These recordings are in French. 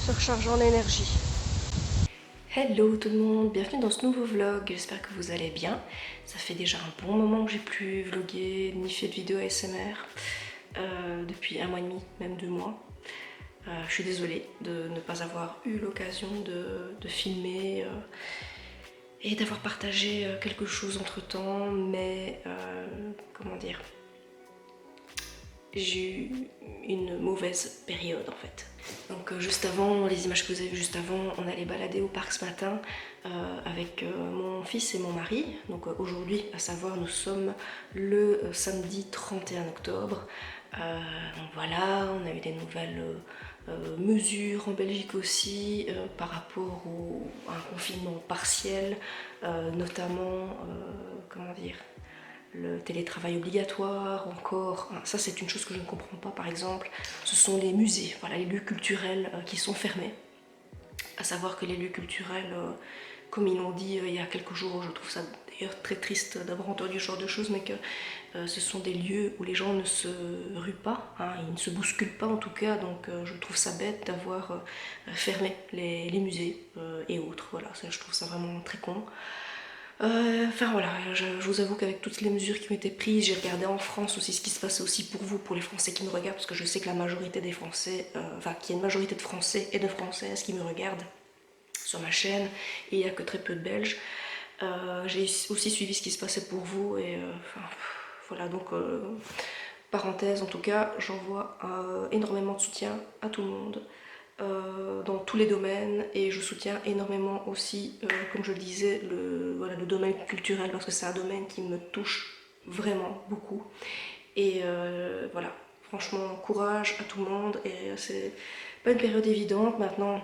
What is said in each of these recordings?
Surchargeant en énergie. Hello tout le monde, bienvenue dans ce nouveau vlog, j'espère que vous allez bien. Ça fait déjà un bon moment que j'ai plus vlogué ni fait de vidéo ASMR depuis 1 mois et demi, même 2 mois. Je suis désolée de ne pas avoir eu l'occasion de filmer et d'avoir partagé quelque chose entre temps, mais comment dire, j'ai eu une mauvaise période en fait. Donc juste avant, les images que vous avez vues juste avant, on allait balader au parc ce matin avec mon fils et mon mari. Donc aujourd'hui, à savoir, nous sommes le samedi 31 octobre. Donc voilà, on a eu des nouvelles mesures en Belgique aussi par rapport à un confinement partiel, notamment, comment dire, le télétravail obligatoire, encore, ça c'est une chose que je ne comprends pas par exemple, ce sont les musées, voilà, les lieux culturels qui sont fermés. À savoir que les lieux culturels, comme ils l'ont dit il y a quelques jours, je trouve ça d'ailleurs très triste d'avoir entendu ce genre de choses, mais que ce sont des lieux où les gens ne se ruent pas, hein, ils ne se bousculent pas en tout cas, donc je trouve ça bête d'avoir fermé les musées et autres, voilà, ça, je trouve ça vraiment très con. Enfin voilà, je vous avoue qu'avec toutes les mesures qui ont été prises, j'ai regardé en France aussi ce qui se passait aussi pour vous, pour les Français qui me regardent, parce que je sais que la majorité des Français, enfin qu'il y a une majorité de Français et de Françaises qui me regardent sur ma chaîne, et il n'y a que très peu de Belges. J'ai aussi suivi ce qui se passait pour vous, et enfin, voilà, donc parenthèse en tout cas, j'envoie énormément de soutien à tout le monde. Dans tous les domaines, et je soutiens énormément aussi, comme je le disais, voilà, le domaine culturel, parce que c'est un domaine qui me touche vraiment beaucoup. Et voilà, franchement, courage à tout le monde, et c'est pas une période évidente. Maintenant,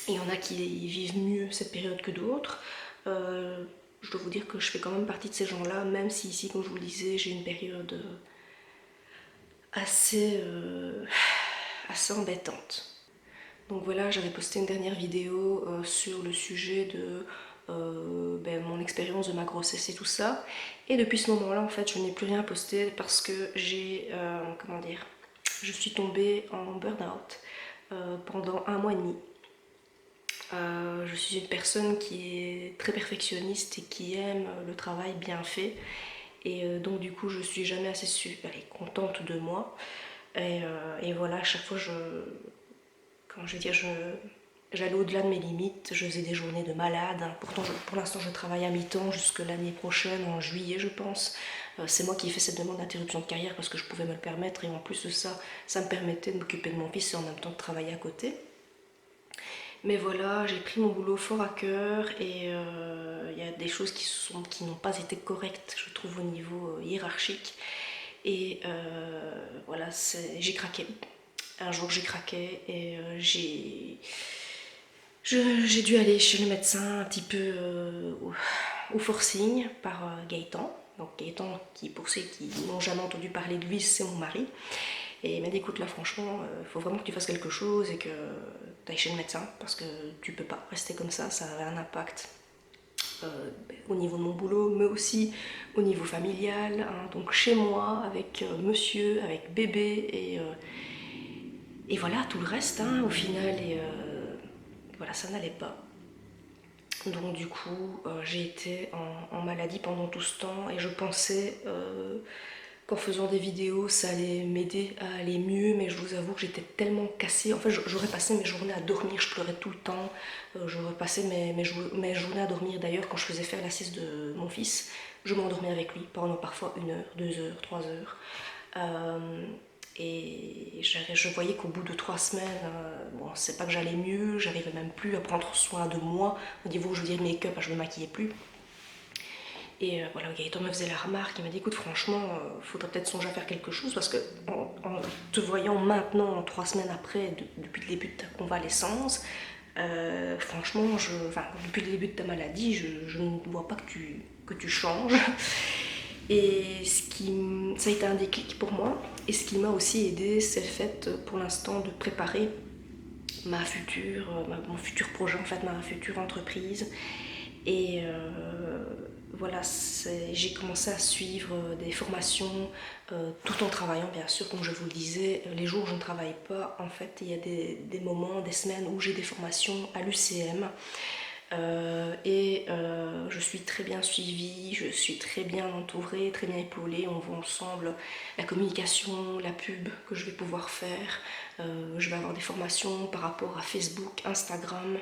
il y en a qui vivent mieux cette période que d'autres. Je dois vous dire que je fais quand même partie de ces gens-là, même si ici, comme je vous le disais, j'ai une période assez embêtante. Donc voilà, j'avais posté une dernière vidéo sur le sujet de mon expérience de ma grossesse et tout ça. Et depuis ce moment-là, en fait, je n'ai plus rien posté parce que j'ai, comment dire, je suis tombée en burn-out pendant 1 mois et demi. Je suis une personne qui est très perfectionniste et qui aime le travail bien fait. Et donc du coup, je suis jamais assez contente de moi. Et voilà, à chaque fois, comment je veux dire, j'allais au-delà de mes limites, je faisais des journées de malade. Pourtant, pour l'instant, je travaille à mi-temps jusque l'année prochaine, en juillet, je pense. C'est moi qui ai fait cette demande d'interruption de carrière parce que je pouvais me le permettre, et en plus de ça, ça me permettait de m'occuper de mon fils et en même temps de travailler à côté. Mais voilà, j'ai pris mon boulot fort à cœur, et il y a des choses qui n'ont pas été correctes, je trouve, au niveau hiérarchique. Et voilà, j'ai craqué. Un jour, j'ai craqué, et j'ai dû aller chez le médecin un petit peu au forcing par Gaëtan. Donc Gaëtan, qui, pour ceux qui n'ont jamais entendu parler de lui, c'est mon mari. Et il m'a dit écoute là franchement, il faut vraiment que tu fasses quelque chose et que tu ailles chez le médecin parce que tu peux pas rester comme ça avait un impact au niveau de mon boulot, mais aussi au niveau familial, hein, donc chez moi, avec monsieur, avec bébé, et voilà, tout le reste, hein, au final, et voilà, ça n'allait pas. Donc du coup, j'ai été en maladie pendant tout ce temps, et je pensais qu'en faisant des vidéos, ça allait m'aider à aller mieux, mais je vous avoue que j'étais tellement cassée. En fait, j'aurais passé mes journées à dormir, je pleurais tout le temps. J'aurais passé mes journées à dormir. D'ailleurs, quand je faisais faire la sieste de mon fils, je m'endormais avec lui pendant parfois 1 heure, 2 heures, 3 heures. Et je voyais qu'au bout de 3 semaines, bon, c'est pas que j'allais mieux, j'arrivais même plus à prendre soin de moi. Au niveau, je veux dire, make-up, je me maquillais plus. Et voilà, Gaëtan me faisait la remarque, il m'a dit écoute franchement, faudrait peut-être songer à faire quelque chose parce que en te voyant maintenant, 3 semaines après, depuis le début de ta convalescence, franchement, depuis le début de ta maladie, je ne vois pas que tu changes. Et ça a été un déclic pour moi. Et ce qui m'a aussi aidé, c'est le fait pour l'instant de préparer mon futur projet, en fait, ma future entreprise. Et voilà, j'ai commencé à suivre des formations tout en travaillant, bien sûr, comme je vous le disais. Les jours où je ne travaille pas, en fait, il y a des moments, des semaines où j'ai des formations à l'UCM. Je suis très bien suivie, je suis très bien entourée, très bien épaulée. On voit ensemble la communication, la pub que je vais pouvoir faire. Je vais avoir des formations par rapport à Facebook, Instagram.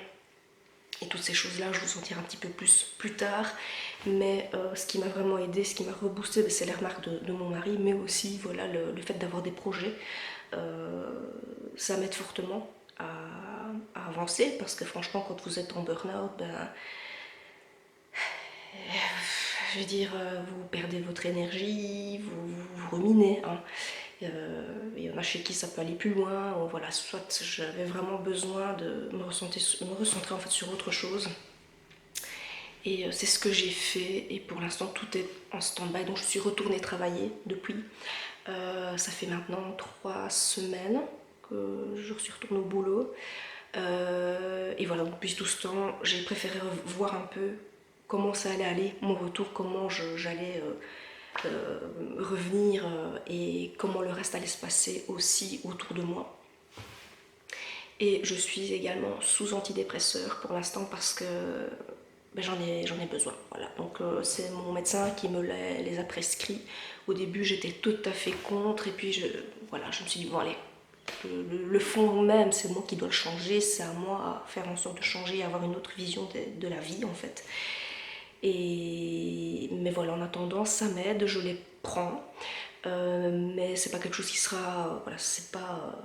Et toutes ces choses-là, je vous en dirai un petit peu plus tard. Mais ce qui m'a vraiment aidé, ce qui m'a reboosté, c'est les remarques de mon mari, mais aussi voilà, le fait d'avoir des projets. Ça m'aide fortement à avancer, parce que franchement, quand vous êtes en burn-out, je veux dire, vous perdez votre énergie, vous ruminez. Hein. Il y en a chez qui ça peut aller plus loin. Voilà, soit j'avais vraiment besoin de me recentrer en fait sur autre chose. Et c'est ce que j'ai fait. Et pour l'instant, tout est en stand-by. Donc je suis retournée travailler depuis. Ça fait maintenant 3 semaines que je suis retournée au boulot. Et voilà, depuis tout ce temps, j'ai préféré voir un peu comment ça allait aller, mon retour, comment j'allais revenir et comment le reste allait se passer aussi autour de moi. Et je suis également sous antidépresseur pour l'instant parce que j'en ai besoin. Voilà. Donc c'est mon médecin qui me les a prescrits. Au début j'étais tout à fait contre et puis je me suis dit bon allez, le fond même c'est moi qui dois le changer, c'est à moi à faire en sorte de changer, avoir une autre vision de la vie en fait. Mais voilà, en attendant ça m'aide, je les prends. Mais c'est pas quelque chose qui sera, voilà, c'est pas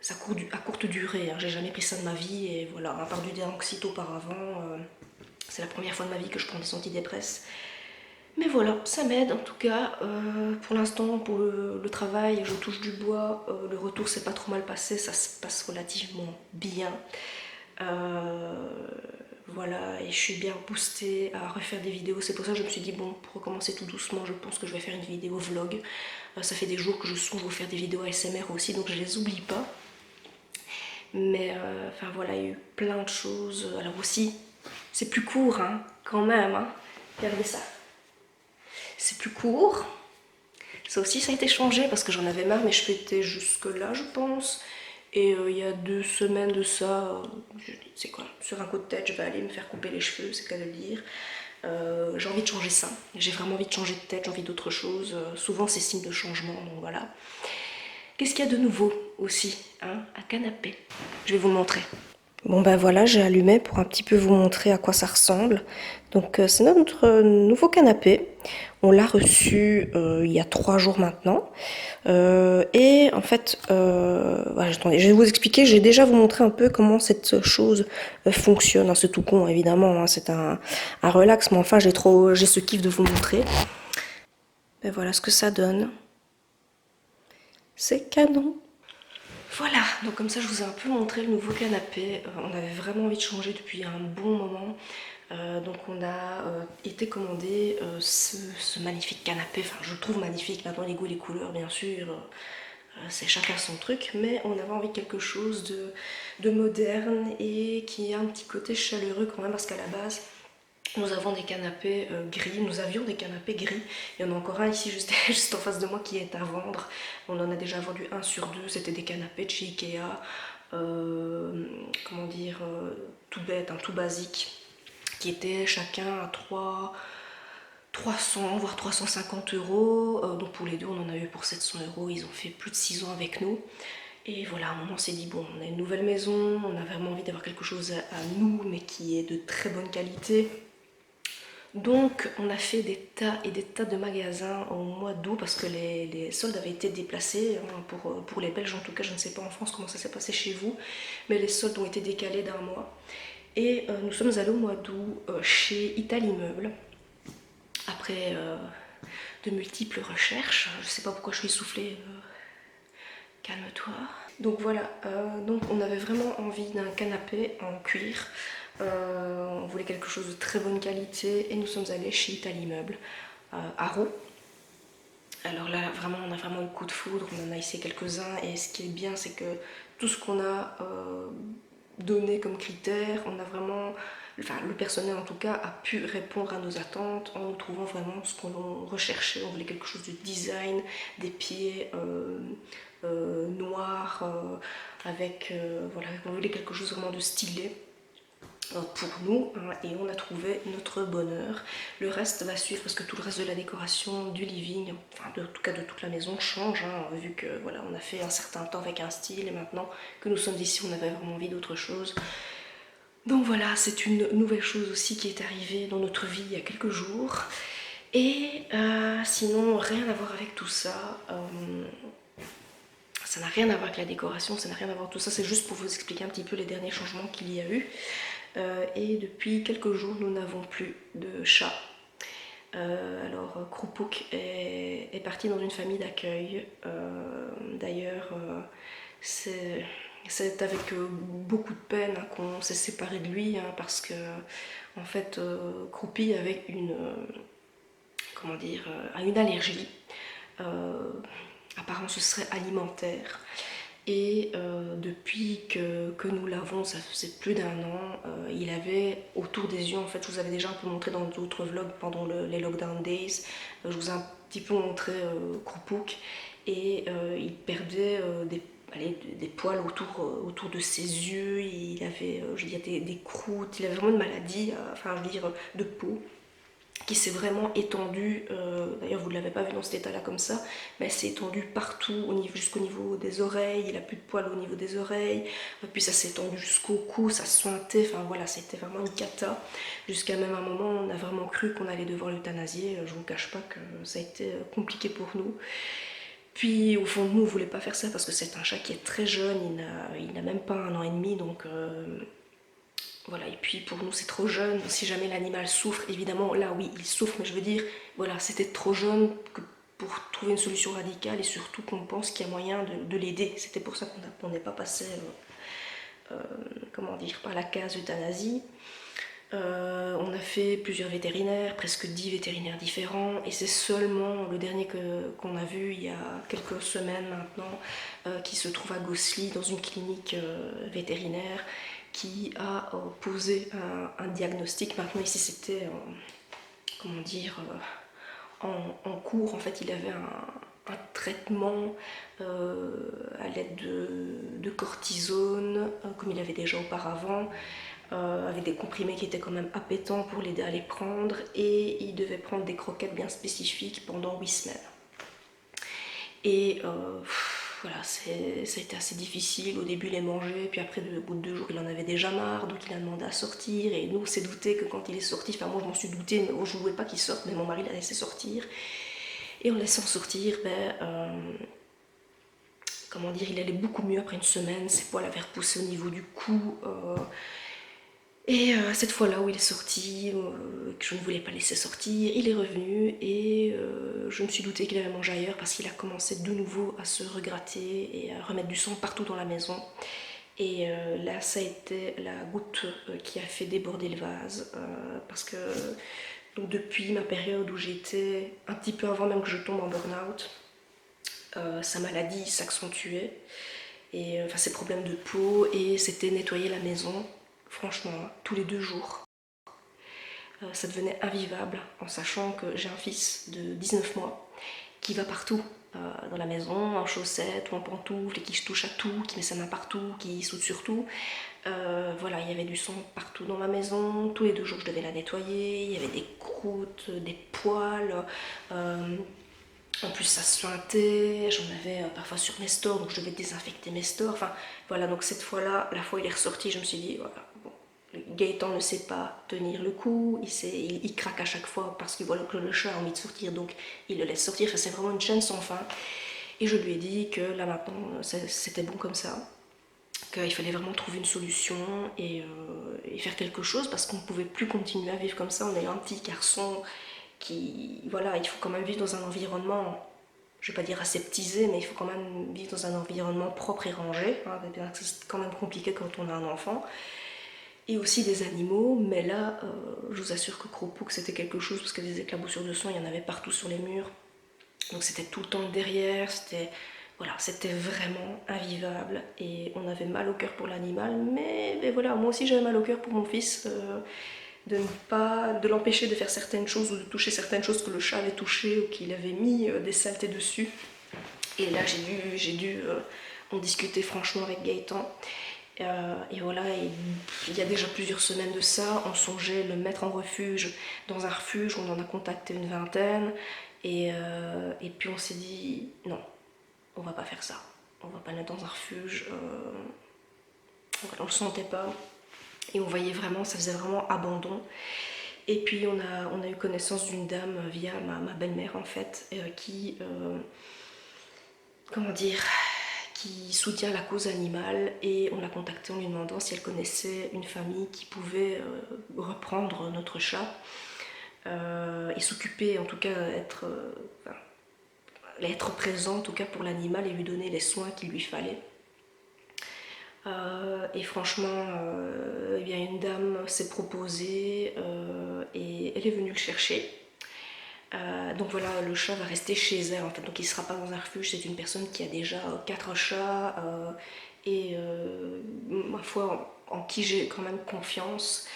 à courte durée, hein. J'ai jamais pris ça de ma vie et voilà, à part du Déanxit auparavant, c'est la première fois de ma vie que je prends des antidépresseurs. Mais voilà, ça m'aide en tout cas. Pour l'instant, pour le travail, je touche du bois. Le retour s'est pas trop mal passé, ça se passe relativement bien. Voilà, et je suis bien boostée à refaire des vidéos. C'est pour ça que je me suis dit, bon, pour recommencer tout doucement, je pense que je vais faire une vidéo vlog. Ça fait des jours que je songe à faire des vidéos ASMR aussi, donc je les oublie pas. Mais enfin voilà, il y a eu plein de choses. Alors aussi, c'est plus court, hein, quand même. Hein. Regardez ça. C'est plus court. Ça aussi, ça a été changé parce que j'en avais marre. Mes cheveux étaient jusque là, je pense. Et il y a 2 semaines de ça, je dis, c'est quoi, sur un coup de tête, je vais aller me faire couper les cheveux, c'est qu'à le dire. J'ai envie de changer ça. J'ai vraiment envie de changer de tête, j'ai envie d'autre chose. Souvent, c'est signe de changement, donc voilà. Qu'est-ce qu'il y a de nouveau aussi, hein, un canapé. Je vais vous le montrer. Bon ben voilà, j'ai allumé pour un petit peu vous montrer à quoi ça ressemble. Donc c'est notre nouveau canapé. On l'a reçu il y a 3 jours maintenant. Et en fait, voilà, attendez, je vais vous expliquer, je vais déjà vous montrer un peu comment cette chose fonctionne. Hein, c'est tout con évidemment, hein, c'est un relax, mais enfin j'ai ce kiff de vous montrer. Ben voilà ce que ça donne. C'est canon. Voilà, donc comme ça je vous ai un peu montré le nouveau canapé. On avait vraiment envie de changer depuis un bon moment. Donc on a été commandé ce magnifique canapé. Enfin je le trouve magnifique, maintenant les goûts et les couleurs bien sûr. c'est chacun son truc, mais on avait envie de quelque chose de moderne et qui a un petit côté chaleureux quand même, parce qu'à la base, nous avons des canapés gris, nous avions des canapés gris. Il y en a encore un ici juste, juste en face de moi qui est à vendre. On en a déjà vendu un sur deux, c'était des canapés de chez Ikea, comment dire, tout bête, tout basique, qui étaient chacun à 300 voire 350 euros. Donc pour les deux, on en a eu pour 700 euros. Ils ont fait plus de 6 ans avec nous. Et voilà, à un moment on s'est dit, bon, on a une nouvelle maison, on a vraiment envie d'avoir quelque chose à nous, mais qui est de très bonne qualité. Donc on a fait des tas et des tas de magasins au mois d'août parce que les soldes avaient été déplacés, pour les Belges en tout cas. Je ne sais pas en France comment ça s'est passé chez vous, mais les soldes ont été décalés d'un mois. Et nous sommes allés au mois d'août chez Italie Meubles, après de multiples recherches. Je ne sais pas pourquoi je suis essoufflée, calme-toi. Donc voilà, donc on avait vraiment envie d'un canapé en cuir. On voulait quelque chose de très bonne qualité et nous sommes allés chez Italie Meubles à Roux. Alors là, vraiment, on a vraiment eu le coup de foudre. On en a essayé quelques-uns et ce qui est bien, c'est que tout ce qu'on a donné comme critères, on a vraiment, enfin le personnel en tout cas, a pu répondre à nos attentes en nous trouvant vraiment ce qu'on recherchait. On voulait quelque chose de design, des pieds noirs, avec, voilà, on voulait quelque chose vraiment de stylé pour nous, hein, et on a trouvé notre bonheur. Le reste va suivre parce que tout le reste de la décoration du living, enfin en tout cas de toute la maison, change, hein, vu que voilà, on a fait un certain temps avec un style et maintenant que nous sommes ici, on avait vraiment envie d'autre chose. Donc voilà, c'est une nouvelle chose aussi qui est arrivée dans notre vie il y a quelques jours. Et sinon, rien à voir avec tout ça. Ça n'a rien à voir avec la décoration, ça n'a rien à voir avec tout ça, c'est juste pour vous expliquer un petit peu les derniers changements qu'il y a eu. Et depuis quelques jours, nous n'avons plus de chat. Alors, Kroupouk est parti dans une famille d'accueil. D'ailleurs, c'est avec beaucoup de peine, hein, qu'on s'est séparé de lui, hein, parce que, en fait, Kroupi avait comment dire, a une allergie. Apparemment, ce serait alimentaire. Et depuis que nous l'avons, ça faisait plus d'un an, il avait autour des yeux, en fait, je vous avais déjà un peu montré dans d'autres vlogs pendant les lockdown days, je vous ai un petit peu montré Kroupouk, et il perdait des poils autour de ses yeux. Il avait, je veux dire, des croûtes, il avait vraiment une maladie, enfin je veux dire, de peau, qui s'est vraiment étendue, d'ailleurs vous ne l'avez pas vu dans cet état là comme ça, mais elle s'est étendue partout, jusqu'au niveau des oreilles. Il a plus de poils au niveau des oreilles, puis ça s'est étendu jusqu'au cou, ça suintait, enfin voilà, c'était vraiment une cata, jusqu'à même un moment on a vraiment cru qu'on allait devoir l'euthanasier. Je vous cache pas que ça a été compliqué pour nous. Puis au fond de nous on voulait pas faire ça parce que c'est un chat qui est très jeune, il n'a même pas 1 an et demi, donc voilà. Et puis pour nous c'est trop jeune. Si jamais l'animal souffre, évidemment là oui il souffre, mais je veux dire, voilà, c'était trop jeune pour trouver une solution radicale, et surtout qu'on pense qu'il y a moyen de l'aider. C'était pour ça qu'on n'est pas passé comment dire, par la case euthanasie. On a fait plusieurs vétérinaires, presque 10 vétérinaires différents, et c'est seulement le dernier qu'on a vu il y a quelques semaines maintenant, qui se trouve à Gosselies dans une clinique vétérinaire, qui a posé un diagnostic. Maintenant ici c'était comment dire, en cours. En fait il avait un traitement à l'aide de cortisone, comme il avait déjà auparavant, avec des comprimés qui étaient quand même appétants pour l'aider à les prendre, et il devait prendre des croquettes bien spécifiques pendant 8 semaines. Et voilà, ça a été assez difficile. Au début il les mangeait, puis après au bout de 2 jours il en avait déjà marre, donc il a demandé à sortir, et nous on s'est douté que quand il est sorti, enfin moi je m'en suis douté, mais je ne voulais pas qu'il sorte, mais mon mari l'a laissé sortir, et en laissant sortir, comment dire, il allait beaucoup mieux après une semaine, ses poils avaient repoussé au niveau du cou, et cette fois-là où il est sorti, que je ne voulais pas laisser sortir, il est revenu, et je me suis doutée qu'il avait mangé ailleurs parce qu'il a commencé de nouveau à se regratter et à remettre du sang partout dans la maison. Et là, ça a été la goutte qui a fait déborder le vase, parce que donc, depuis ma période où j'étais, un petit peu avant même que je tombe en burn-out, sa maladie s'accentuait, et enfin ses problèmes de peau, et c'était nettoyer la maison, franchement, tous les 2 jours. Ça devenait invivable, en sachant que j'ai un fils de 19 mois qui va partout dans la maison, en chaussettes ou en pantoufles, et qui touche à tout, qui met sa main partout, qui saute sur tout. Voilà, il y avait du sang partout dans ma maison, tous les 2 jours je devais la nettoyer, il y avait des croûtes, des poils, en plus ça suintait, j'en avais parfois sur mes stores, donc je devais désinfecter mes stores. Enfin voilà, donc cette fois-là, la fois où il est ressorti, je me suis dit, voilà, bon, Gaëtan ne sait pas tenir le coup, il craque à chaque fois parce qu'il voit que le chat a envie de sortir, donc il le laisse sortir. Enfin, c'est vraiment une chaîne sans fin. Et je lui ai dit que là maintenant, c'était bon comme ça, qu'il fallait vraiment trouver une solution et faire quelque chose, parce qu'on ne pouvait plus continuer à vivre comme ça. On a eu un petit garçon qui, voilà, il faut quand même vivre dans un environnement, je vais pas dire aseptisé, mais il faut quand même vivre dans un environnement propre et rangé, hein, c'est quand même compliqué quand on a un enfant. Et aussi des animaux, mais là, je vous assure que Cropouk c'était quelque chose, parce que des éclaboussures de sang, il y en avait partout sur les murs, donc c'était tout le temps derrière, voilà, c'était vraiment invivable, et on avait mal au cœur pour l'animal, mais voilà, moi aussi j'avais mal au cœur pour mon fils, de l'empêcher de faire certaines choses ou de toucher certaines choses que le chat avait touchées ou qu'il avait mis des saletés dessus. Et là j'ai dû en discuter franchement avec Gaëtan. Et voilà, et il y a déjà plusieurs semaines de ça, on songeait le mettre en refuge, dans un refuge, on en a contacté une vingtaine, et puis on s'est dit non, on va pas faire ça, on va pas le mettre dans un refuge, on le sentait pas, et on voyait vraiment, ça faisait vraiment abandon. Et puis on a eu connaissance d'une dame via ma belle-mère en fait, qui, comment dire, qui soutient la cause animale, et on l'a contactée en lui demandant si elle connaissait une famille qui pouvait reprendre notre chat et s'occuper, en tout cas être présent en tout cas pour l'animal et lui donner les soins qu'il lui fallait. Et franchement, eh bien, une dame s'est proposée et elle est venue le chercher. Donc voilà, le chat va rester chez elle en fait, donc il ne sera pas dans un refuge. C'est une personne qui a déjà 4 chats et ma foi en qui j'ai quand même confiance.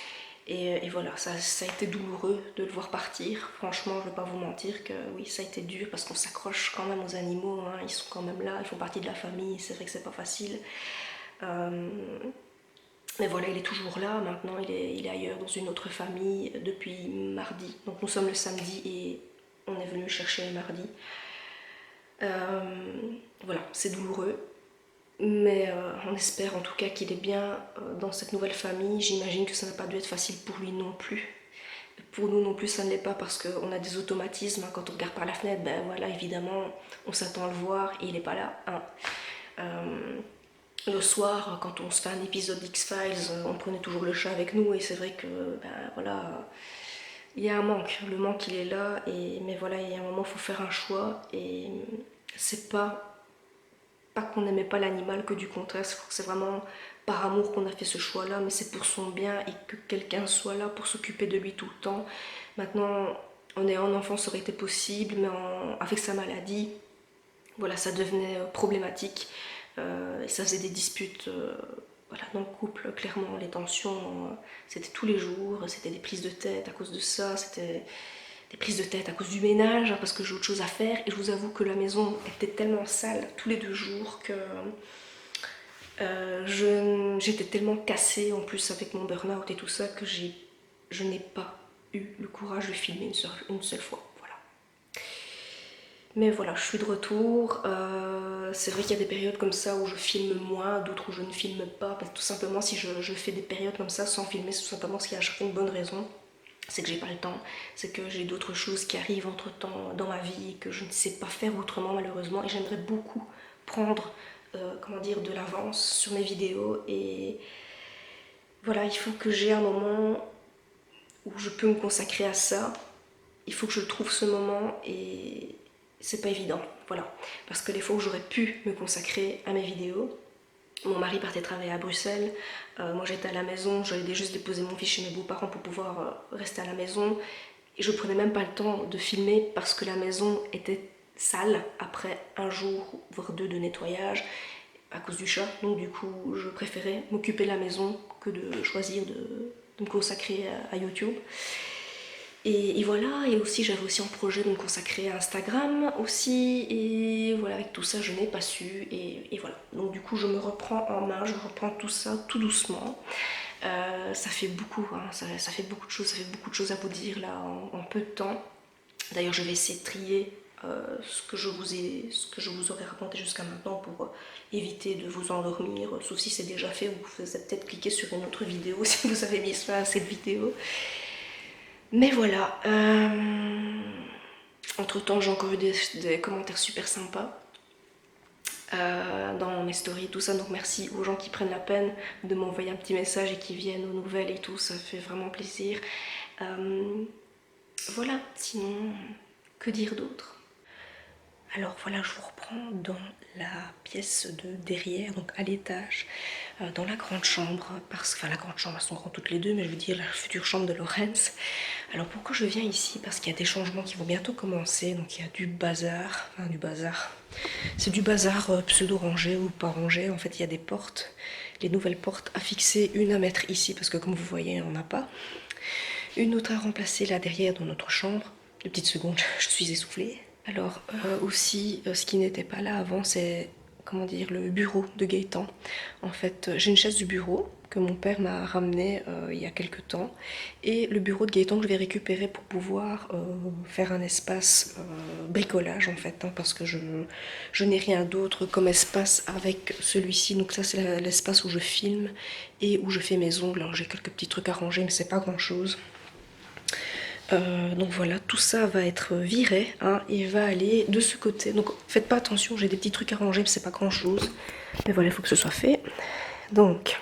Et voilà, ça a été douloureux de le voir partir. Franchement, je ne vais pas vous mentir que oui, ça a été dur, parce qu'on s'accroche quand même aux animaux, hein. Ils sont quand même là, ils font partie de la famille, c'est vrai que c'est pas facile. Mais voilà, il est toujours là. Maintenant, il est ailleurs dans une autre famille depuis mardi. Donc nous sommes le samedi et on est venu le chercher le mardi. Voilà, c'est douloureux. Mais on espère en tout cas qu'il est bien dans cette nouvelle famille. J'imagine que ça n'a pas dû être facile pour lui non plus. Pour nous non plus, ça ne l'est pas, parce qu'on a des automatismes, hein. Quand on regarde par la fenêtre, ben voilà, évidemment, on s'attend à le voir et il n'est pas là, hein. Le soir, quand on se fait un épisode d'X-Files, on prenait toujours le chat avec nous, et c'est vrai que, ben voilà, il y a un manque. Le manque, il est là, mais voilà, il y a un moment, il faut faire un choix, et c'est pas qu'on n'aimait pas l'animal, que du contraire, c'est vraiment par amour qu'on a fait ce choix-là, mais c'est pour son bien, et que quelqu'un soit là pour s'occuper de lui tout le temps. Maintenant, en ayant un enfant, ça aurait été possible, mais avec sa maladie, voilà, ça devenait problématique. Et ça faisait des disputes voilà, dans le couple, clairement. Les tensions, c'était tous les jours, c'était des prises de tête à cause de ça, c'était des prises de tête à cause du ménage, hein, parce que j'ai autre chose à faire. Et je vous avoue que la maison était tellement sale tous les 2 jours que j'étais tellement cassée, en plus avec mon burn-out et tout ça, que je n'ai pas eu le courage de filmer une seule fois. Mais voilà, je suis de retour. C'est vrai qu'il y a des périodes comme ça où je filme moins, d'autres où je ne filme pas. Parce que tout simplement, si je fais des périodes comme ça sans filmer, c'est tout simplement parce qu'il y a à chaque fois une bonne raison. C'est que j'ai pas le temps, c'est que j'ai d'autres choses qui arrivent entre temps dans ma vie et que je ne sais pas faire autrement, malheureusement. Et j'aimerais beaucoup prendre comment dire, de l'avance sur mes vidéos. Et voilà, il faut que j'ai un moment où je peux me consacrer à ça. Il faut que je trouve ce moment, et c'est pas évident, voilà. Parce que les fois où j'aurais pu me consacrer à mes vidéos, mon mari partait travailler à Bruxelles, moi j'étais à la maison, j'allais juste déposer mon fils chez mes beaux-parents pour pouvoir rester à la maison, et je prenais même pas le temps de filmer parce que la maison était sale après un jour, voire deux de nettoyage à cause du chat. Donc du coup, je préférais m'occuper de la maison que de choisir de me consacrer à YouTube. Et voilà, et aussi j'avais aussi en projet de me consacrer à Instagram aussi, et voilà, avec tout ça je n'ai pas su, et voilà. Donc du coup je me reprends en main, je reprends tout ça tout doucement. Ça fait beaucoup, hein, ça fait beaucoup de choses, ça fait beaucoup de choses à vous dire là en peu de temps. D'ailleurs je vais essayer de trier ce que je vous aurais raconté jusqu'à maintenant pour éviter de vous endormir, sauf si c'est déjà fait, vous pouvez peut-être cliquer sur une autre vidéo si vous avez mis ça à cette vidéo. Mais voilà, entre temps j'ai encore eu des commentaires super sympas dans mes stories, tout ça, donc merci aux gens qui prennent la peine de m'envoyer un petit message et qui viennent aux nouvelles et tout, ça fait vraiment plaisir. Voilà, sinon, que dire d'autre? Alors voilà, je vous reprends dans la pièce de derrière, donc à l'étage, dans la grande chambre, enfin la grande chambre, elles sont grandes toutes les deux, mais je veux dire la future chambre de Lorenz. Alors pourquoi je viens ici? Parce qu'il y a des changements qui vont bientôt commencer, donc il y a du bazar, enfin du bazar, c'est du bazar pseudo-rangé ou pas rangé, en fait il y a des portes, les nouvelles portes à fixer, une à mettre ici, parce que comme vous voyez, on n'en a pas, une autre à remplacer là derrière dans notre chambre. 2 petites secondes, je suis essoufflée. Alors aussi, ce qui n'était pas là avant, c'est, comment dire, le bureau de Gaëtan. En fait, j'ai une chaise du bureau que mon père m'a ramenée il y a quelques temps. Et le bureau de Gaëtan que je vais récupérer pour pouvoir faire un espace bricolage en fait. Hein, parce que je n'ai rien d'autre comme espace avec celui-ci. Donc ça c'est l'espace où je filme et où je fais mes ongles. Alors j'ai quelques petits trucs à ranger mais c'est pas grand chose. Donc voilà, tout ça va être viré, hein, il va aller de ce côté. Donc faites pas attention, j'ai des petits trucs à ranger, mais c'est pas grand chose. Mais voilà, il faut que ce soit fait. Donc,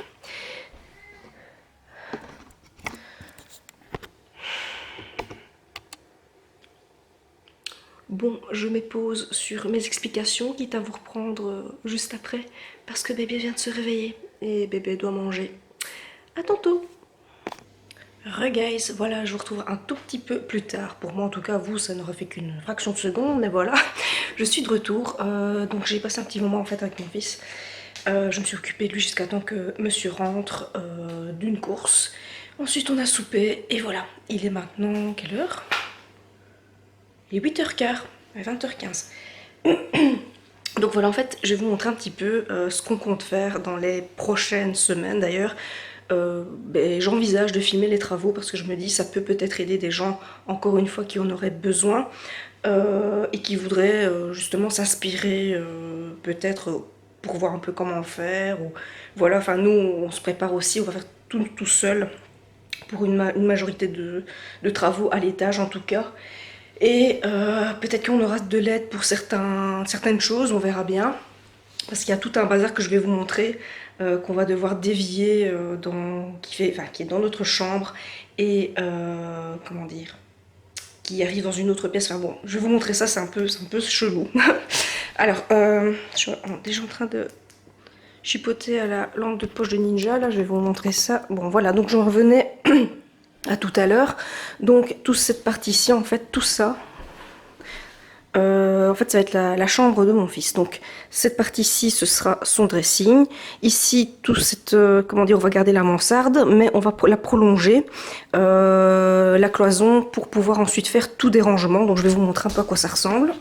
bon, je m'épose sur mes explications, quitte à vous reprendre juste après, parce que bébé vient de se réveiller et bébé doit manger. À tantôt! Guys, voilà, je vous retrouve un tout petit peu plus tard. Pour moi, en tout cas, vous, ça n'aurait fait qu'une fraction de seconde, mais voilà, je suis de retour. Donc j'ai passé un petit moment en fait avec mon fils. Je me suis occupée de lui jusqu'à temps que monsieur rentre d'une course. Ensuite, on a soupé et voilà. Il est maintenant, quelle heure? Il est 8h15, 20h15. Donc voilà, en fait, je vais vous montrer un petit peu ce qu'on compte faire dans les prochaines semaines d'ailleurs. J'envisage de filmer les travaux parce que je me dis ça peut peut-être aider des gens encore une fois qui en auraient besoin et qui voudraient justement s'inspirer peut-être pour voir un peu comment faire ou voilà, enfin nous on se prépare aussi, on va faire tout seul pour une majorité de travaux à l'étage en tout cas et peut-être qu'on aura de l'aide pour certaines choses, on verra bien parce qu'il y a tout un bazar que je vais vous montrer qu'on va devoir dévier qui est dans notre chambre et comment dire, qui arrive dans une autre pièce. Enfin bon, je vais vous montrer ça, c'est un peu chelou. Alors, je suis déjà en train de chipoter à la lampe de poche de Ninja. Là, je vais vous montrer ça. Bon, voilà, donc j'en revenais à tout à l'heure. Donc, toute cette partie-ci, en fait, tout ça. En fait ça va être la chambre de mon fils, donc cette partie-ci ce sera son dressing, ici tout cette, comment dire, on va garder la mansarde mais on va la prolonger, la cloison pour pouvoir ensuite faire tout des rangements, donc je vais vous montrer un peu à quoi ça ressemble.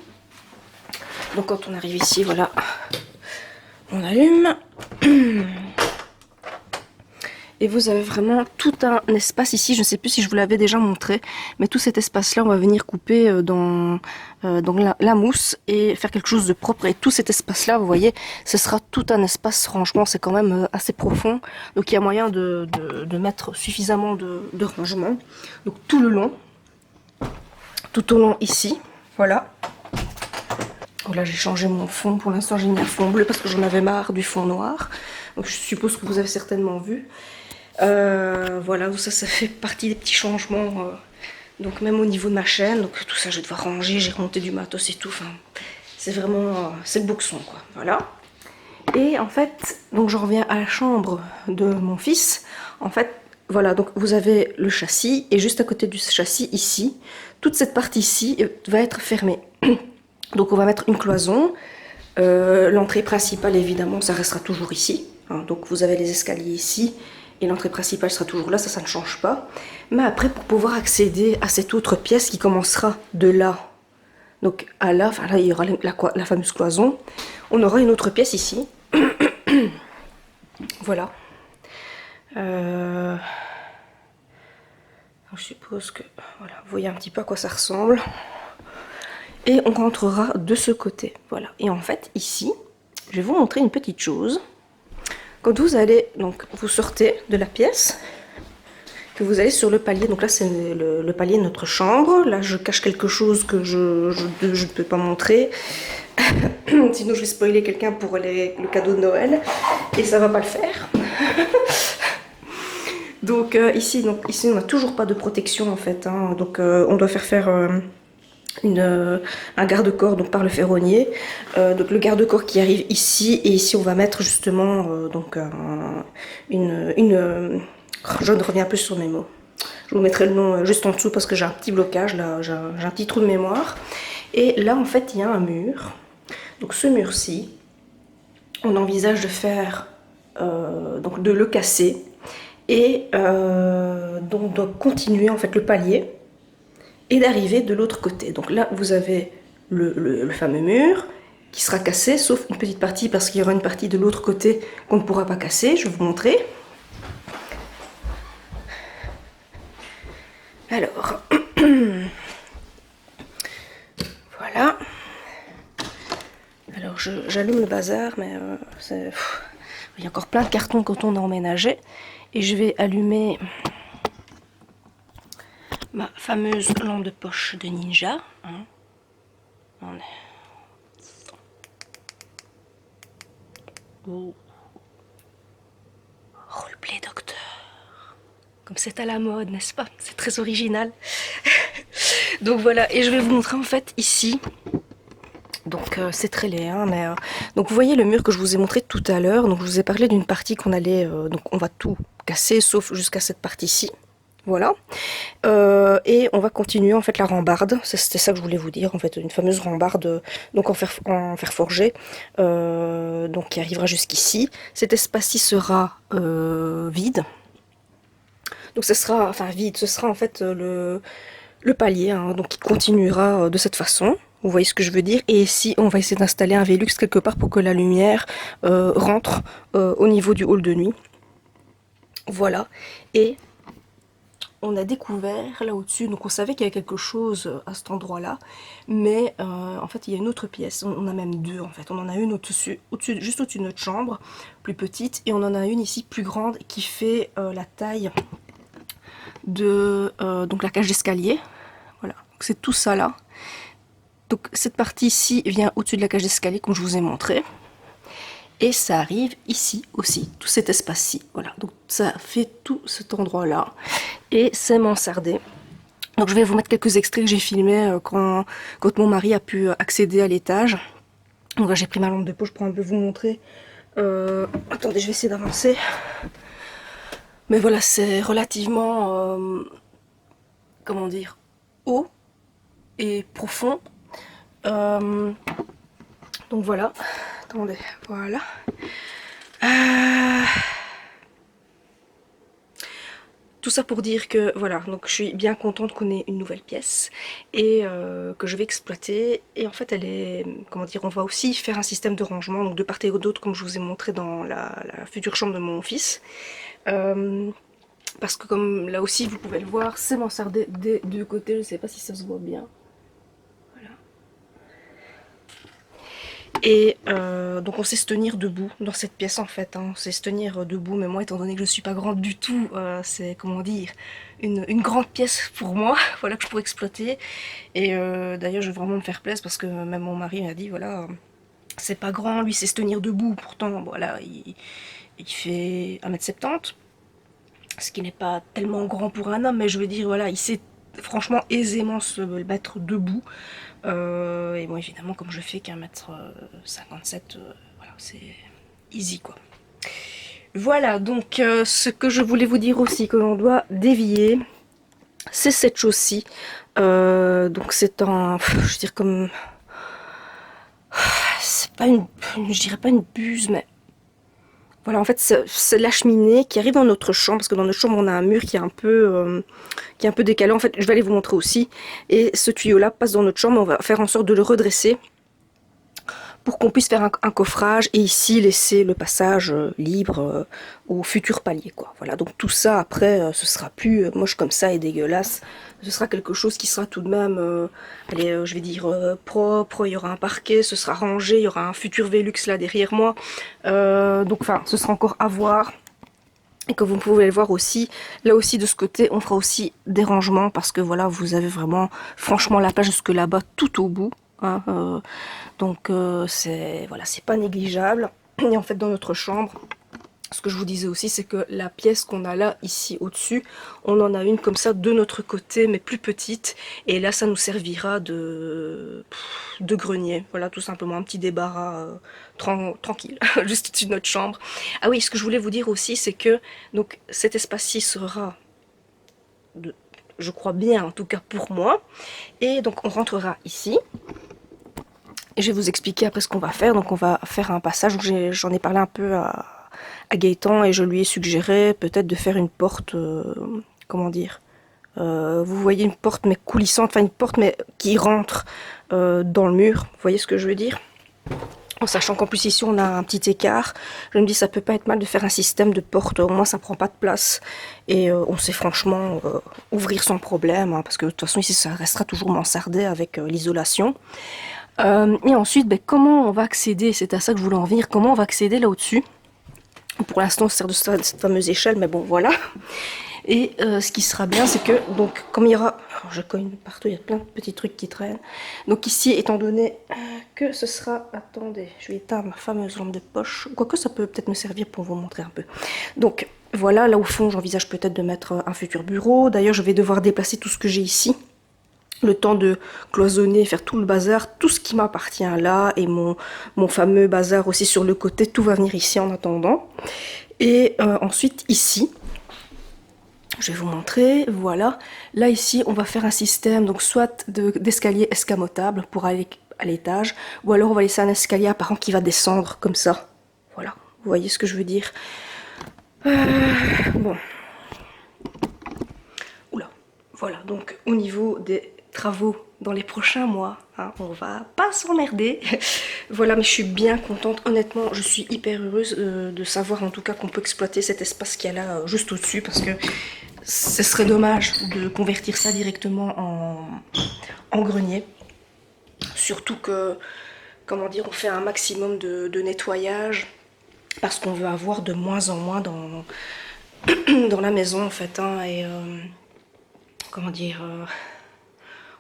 Donc quand on arrive ici, voilà, on allume. Et vous avez vraiment tout un espace ici, je ne sais plus si je vous l'avais déjà montré, mais tout cet espace-là, on va venir couper dans la mousse et faire quelque chose de propre. Et tout cet espace-là, vous voyez, ce sera tout un espace rangement, c'est quand même assez profond. Donc il y a moyen de mettre suffisamment de rangement. Donc tout le long, tout au long ici, voilà. Là j'ai changé mon fond, pour l'instant j'ai mis un fond bleu parce que j'en avais marre du fond noir. Donc je suppose que vous avez certainement vu. Voilà, ça fait partie des petits changements. Donc même au niveau de ma chaîne, donc tout ça je vais devoir ranger, j'ai remonté du matos et tout. Enfin, c'est vraiment, c'est le boxon quoi. Voilà. Et en fait, donc je reviens à la chambre de mon fils. En fait, voilà, donc vous avez le châssis et juste à côté du châssis ici, toute cette partie-ci va être fermée. Donc on va mettre une cloison. L'entrée principale, évidemment, ça restera toujours ici. Hein. Donc vous avez les escaliers ici et l'entrée principale sera toujours là, ça ne change pas. Mais après, pour pouvoir accéder à cette autre pièce qui commencera de là, donc à là, enfin là il y aura la fameuse cloison, on aura une autre pièce ici. Voilà. Je suppose que, voilà, vous voyez un petit peu à quoi ça ressemble. Et on rentrera de ce côté, voilà. Et en fait, ici, je vais vous montrer une petite chose. Quand vous allez, donc vous sortez de la pièce, que vous allez sur le palier, donc là c'est le palier de notre chambre. Là je cache quelque chose que je ne peux pas montrer, sinon je vais spoiler quelqu'un pour le cadeau de Noël, et ça va pas le faire. Donc, ici on n'a toujours pas de protection en fait, hein. Donc on doit faire un garde-corps donc par le ferronnier. Donc le garde-corps qui arrive ici, et ici on va mettre justement je ne reviens plus sur mes mots. Je vous mettrai le nom juste en dessous parce que j'ai un petit blocage là, j'ai un petit trou de mémoire. Et là en fait il y a un mur. Donc ce mur-ci, on envisage de faire donc de le casser et donc de continuer en fait le palier et d'arriver de l'autre côté. Donc là vous avez le fameux mur qui sera cassé, sauf une petite partie parce qu'il y aura une partie de l'autre côté qu'on ne pourra pas casser. Je vais vous montrer. Alors, voilà. Alors j'allume le bazar, mais il y a encore plein de cartons quand on a emménagé. Et je vais allumer ma fameuse lampe de poche de Ninja. Hein. Oh. Roleplay docteur. Comme c'est à la mode, n'est-ce pas? C'est très original. Donc voilà, et je vais vous montrer en fait ici. Donc c'est très laid, hein, mais donc vous voyez le mur que je vous ai montré tout à l'heure. Donc je vous ai parlé d'une partie qu'on allait, donc on va tout casser sauf jusqu'à cette partie-ci. Voilà. Et on va continuer en fait la rambarde. C'était ça que je voulais vous dire en fait, une fameuse rambarde donc en fer forgé, donc qui arrivera jusqu'ici. Cet espace-ci sera vide. Donc ce sera, enfin vide, ce sera en fait le palier, hein, donc qui continuera de cette façon. Vous voyez ce que je veux dire? Et ici, on va essayer d'installer un Velux quelque part pour que la lumière rentre au niveau du hall de nuit. Voilà. Et on a découvert là au-dessus, donc on savait qu'il y avait quelque chose à cet endroit-là, mais en fait il y a une autre pièce, on a même deux en fait. On en a une au-dessus, juste au-dessus de notre chambre, plus petite, et on en a une ici plus grande qui fait la taille de donc la cage d'escalier. Voilà, c'est tout ça là. Donc cette partie ici vient au-dessus de la cage d'escalier comme je vous ai montré. Et ça arrive ici aussi, tout cet espace-ci. Voilà, donc ça fait tout cet endroit-là. Et c'est mansardé. Donc je vais vous mettre quelques extraits que j'ai filmés quand mon mari a pu accéder à l'étage. Donc là j'ai pris ma lampe de poche pour un peu vous montrer. Attendez, je vais essayer d'avancer. Mais voilà, c'est relativement, comment dire, haut et profond. Donc voilà, attendez, voilà. Tout ça pour dire que voilà, donc je suis bien contente qu'on ait une nouvelle pièce et que je vais exploiter. Et en fait elle est, comment dire, on va aussi faire un système de rangement, donc de part et d'autre comme je vous ai montré dans la future chambre de mon fils. Parce que comme là aussi vous pouvez le voir, c'est mansardé des deux côtés, je ne sais pas si ça se voit bien. Et donc on sait se tenir debout dans cette pièce en fait, hein. On sait se tenir debout, mais moi étant donné que je ne suis pas grande du tout, c'est comment dire, une grande pièce pour moi, voilà, que je pourrais exploiter. Et d'ailleurs je vais vraiment me faire plaisir parce que même mon mari m'a dit voilà, c'est pas grand, lui c'est se tenir debout, pourtant voilà, il fait 1m70, ce qui n'est pas tellement grand pour un homme, mais je veux dire voilà, il sait franchement aisément se mettre debout. Et bon évidemment comme je fais qu'1m57, voilà, c'est easy quoi. Voilà donc ce que je voulais vous dire aussi que l'on doit dévier, c'est cette chose-ci. Donc c'est en, je veux dire comme pas une, je dirais pas une buse, mais voilà, en fait, c'est la cheminée qui arrive dans notre chambre, parce que dans notre chambre, on a un mur qui est un peu décalé. En fait, je vais aller vous montrer aussi. Et ce tuyau-là passe dans notre chambre, on va faire en sorte de le redresser pour qu'on puisse faire un coffrage et ici laisser le passage libre au futur palier, quoi. Voilà, donc tout ça après ce sera plus moche comme ça et dégueulasse, ce sera quelque chose qui sera tout de même allez, je vais dire propre, il y aura un parquet, ce sera rangé, il y aura un futur Velux là derrière moi, donc enfin ce sera encore à voir. Et que vous pouvez le voir aussi, là aussi de ce côté, on fera aussi des rangements parce que voilà, vous avez vraiment franchement la plage jusque là-bas tout au bout. Hein, donc c'est voilà, c'est pas négligeable. Et en fait dans notre chambre, ce que je vous disais aussi, c'est que la pièce qu'on a là, ici au-dessus, on en a une comme ça de notre côté, mais plus petite. Et là, ça nous servira de grenier. Voilà, tout simplement un petit débarras tranquille, juste au-dessus de notre chambre. Ah oui, ce que je voulais vous dire aussi, c'est que donc cet espace-ci sera, je crois bien, en tout cas pour moi. Et donc on rentrera ici. Et je vais vous expliquer après ce qu'on va faire. Donc on va faire un passage, j'en ai parlé un peu à Gaëtan et je lui ai suggéré peut-être de faire une porte, comment dire, vous voyez une porte mais coulissante, enfin une porte mais qui rentre dans le mur, vous voyez ce que je veux dire? En sachant qu'en plus ici on a un petit écart, je me dis ça peut pas être mal de faire un système de porte, au moins ça prend pas de place et on sait franchement ouvrir sans problème, hein, parce que de toute façon ici ça restera toujours mansardé avec l'isolation. Et ensuite, ben, comment on va accéder, c'est à ça que je voulais en venir, comment on va accéder là au-dessus? Pour l'instant, on sert de cette fameuse échelle, mais bon, voilà. Et ce qui sera bien, c'est que, donc, comme il y aura... Oh, je cogne partout, il y a plein de petits trucs qui traînent. Donc ici, étant donné que ce sera... Attendez, je vais éteindre ma fameuse lampe de poche. Quoique ça peut peut-être me servir pour vous montrer un peu. Donc, voilà, là au fond, j'envisage peut-être de mettre un futur bureau. D'ailleurs, je vais devoir déplacer tout ce que j'ai ici. Le temps de cloisonner, faire tout le bazar, tout ce qui m'appartient là, et mon fameux bazar aussi sur le côté, tout va venir ici en attendant. Et ensuite ici, je vais vous montrer, voilà, là ici on va faire un système, donc soit d'escalier escamotable pour aller à l'étage, ou alors on va laisser un escalier apparent qui va descendre comme ça. Voilà, vous voyez ce que je veux dire. Bon. Oula, voilà, donc au niveau des travaux dans les prochains mois, hein, on va pas s'emmerder. Voilà, mais je suis bien contente, honnêtement, je suis hyper heureuse de savoir en tout cas qu'on peut exploiter cet espace qu'il y a là juste au-dessus, parce que ce serait dommage de convertir ça directement en grenier. Surtout que, comment dire, on fait un maximum de nettoyage, parce qu'on veut avoir de moins en moins dans la maison en fait, hein, et comment dire...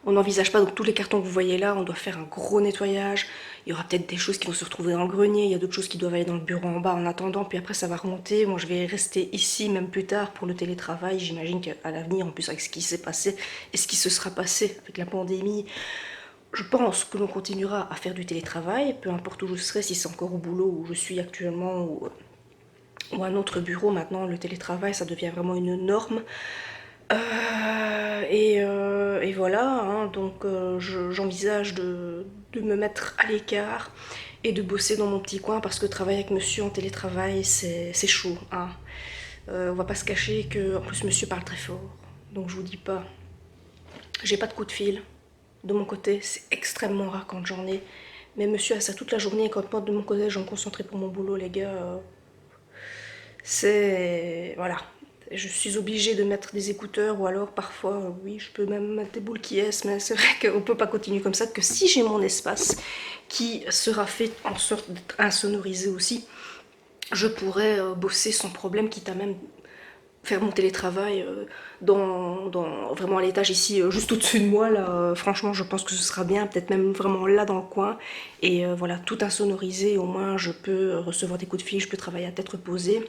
on n'envisage pas, donc tous les cartons que vous voyez là, on doit faire un gros nettoyage. Il y aura peut-être des choses qui vont se retrouver dans le grenier, il y a d'autres choses qui doivent aller dans le bureau en bas en attendant, puis après ça va remonter. Moi je vais rester ici même plus tard pour le télétravail. J'imagine qu'à l'avenir, en plus avec ce qui s'est passé et ce qui se sera passé avec la pandémie, je pense que l'on continuera à faire du télétravail, peu importe où je serai, si c'est encore au boulot où je suis actuellement ou un autre bureau. Maintenant le télétravail ça devient vraiment une norme. Et voilà, hein, donc j'envisage de me mettre à l'écart et de bosser dans mon petit coin parce que travailler avec monsieur en télétravail c'est chaud, hein. On va pas se cacher que en plus monsieur parle très fort, donc je vous dis pas, j'ai pas de coup de fil de mon côté, c'est extrêmement rare quand j'en ai, mais monsieur a ça toute la journée et quand moi de mon côté je vais me concentrer pour mon boulot les gars, c'est... voilà. Je suis obligée de mettre des écouteurs ou alors parfois, oui, je peux même mettre des boules qui est, mais c'est vrai qu'on peut pas continuer comme ça, que si j'ai mon espace qui sera fait en sorte d'être insonorisé aussi, je pourrais bosser sans problème, quitte à même faire mon télétravail vraiment à l'étage ici, juste au-dessus de moi, là, franchement je pense que ce sera bien, peut-être même vraiment là dans le coin, et voilà, tout insonorisé, au moins je peux recevoir des coups de fil, je peux travailler à tête reposée,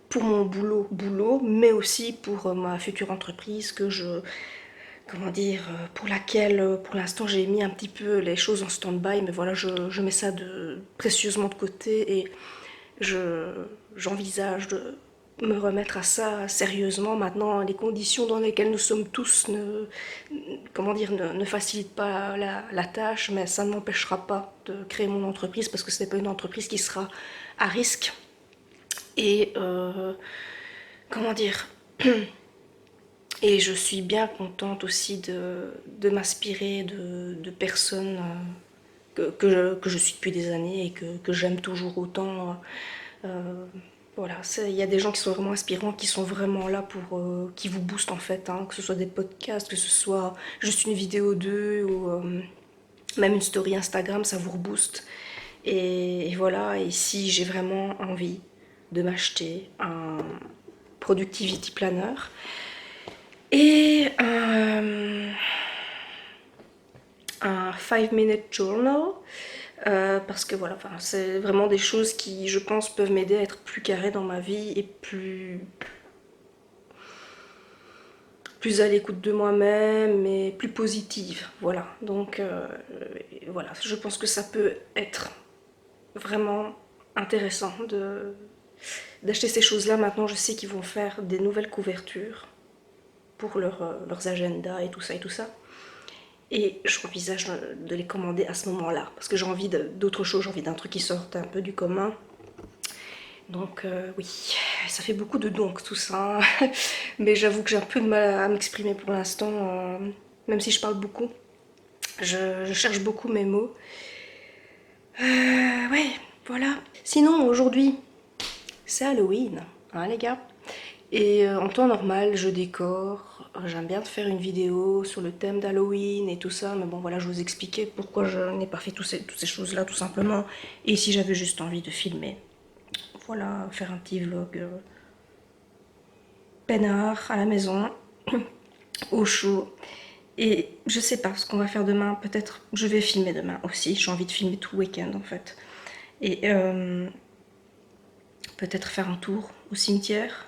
pour mon boulot, mais aussi pour ma future entreprise que je, comment dire, pour laquelle pour l'instant j'ai mis un petit peu les choses en stand-by, mais voilà, je mets ça précieusement de côté et j'envisage me remettre à ça sérieusement. Maintenant, les conditions dans lesquelles nous sommes tous comment dire, ne facilitent pas la tâche, mais ça ne m'empêchera pas de créer mon entreprise parce que ce n'est pas une entreprise qui sera à risque. Et comment dire, et je suis bien contente aussi de m'inspirer de personnes que je suis depuis des années et que j'aime toujours autant. Voilà, il y a des gens qui sont vraiment inspirants, qui sont vraiment là pour, qui vous boostent en fait, hein, que ce soit des podcasts, que ce soit juste une vidéo d'eux ou même une story Instagram, ça vous rebooste. Et voilà, et si j'ai vraiment envie de m'acheter un productivity planner et un 5-minute journal, parce que voilà, enfin, c'est vraiment des choses qui, je pense, peuvent m'aider à être plus carré dans ma vie et plus à l'écoute de moi-même et plus positive. Voilà, donc voilà, je pense que ça peut être vraiment intéressant d'acheter ces choses-là. Maintenant, je sais qu'ils vont faire des nouvelles couvertures pour leurs agendas et tout ça et tout ça. Et j'envisage de les commander à ce moment-là, parce que j'ai envie d'autre chose, j'ai envie d'un truc qui sorte un peu du commun. Donc oui, ça fait beaucoup de donc tout ça, hein. Mais j'avoue que j'ai un peu de mal à m'exprimer pour l'instant, même si je parle beaucoup. Je cherche beaucoup mes mots. Ouais, voilà. Sinon, aujourd'hui, c'est Halloween, hein les gars. Et en temps normal, je décore. J'aime bien faire une vidéo sur le thème d'Halloween et tout ça. Mais bon, voilà, je vous expliquais pourquoi je n'ai pas fait toutes ces choses-là, tout simplement. Et si j'avais juste envie de filmer. Voilà, faire un petit vlog peinard à la maison, au chaud. Et je sais pas ce qu'on va faire demain. Peut-être je vais filmer demain aussi. J'ai envie de filmer tout le week-end en fait. Et peut-être faire un tour au cimetière.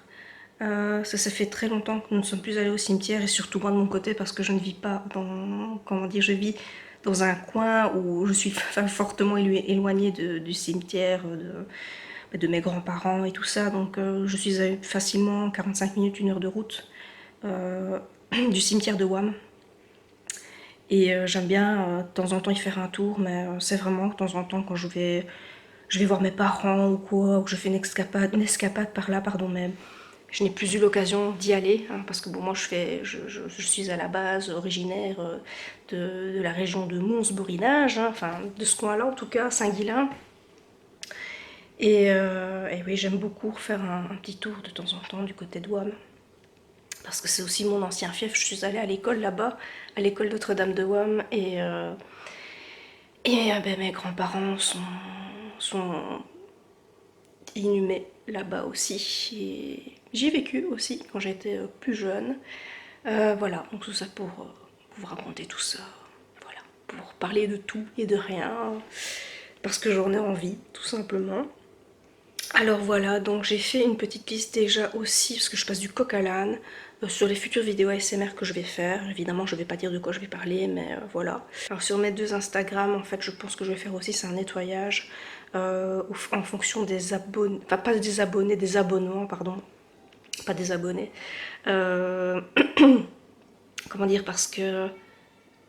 Ça fait très longtemps que nous ne sommes plus allés au cimetière et surtout moi de mon côté parce que je ne vis pas dans, comment dire, je vis dans un coin où je suis fortement éloignée du cimetière, de mes grands-parents et tout ça. Donc je suis à facilement 45 minutes, 1 heure de route du cimetière de Wam. Et j'aime bien de temps en temps y faire un tour, mais c'est vraiment de temps en temps quand je vais voir mes parents ou quoi, ou que je fais une escapade par là, pardon, mais je n'ai plus eu l'occasion d'y aller, hein, parce que bon, moi je suis à la base originaire de la région de Mons-Borinage, hein, enfin de ce coin-là en tout cas, Saint-Guilain. Et oui, j'aime beaucoup faire un petit tour de temps en temps du côté de Wam. Parce que c'est aussi mon ancien fief, je suis allée à l'école là-bas, à l'école Notre-Dame de Wam, et ben, mes grands-parents sont inhumés là-bas aussi. Et j'y ai vécu aussi quand j'étais plus jeune. Voilà, donc tout ça pour vous raconter tout ça. Voilà, pour parler de tout et de rien, parce que j'en ai envie, tout simplement. Alors voilà, donc j'ai fait une petite liste déjà aussi, parce que je passe du coq à l'âne, sur les futures vidéos ASMR que je vais faire. Évidemment, je vais pas dire de quoi je vais parler, mais voilà. Alors sur mes 2 Instagram, en fait, je pense que je vais faire aussi, c'est un nettoyage en fonction des abonnés, enfin pas des abonnés, des abonnements, pardon, pas des abonnés. Comment dire, parce que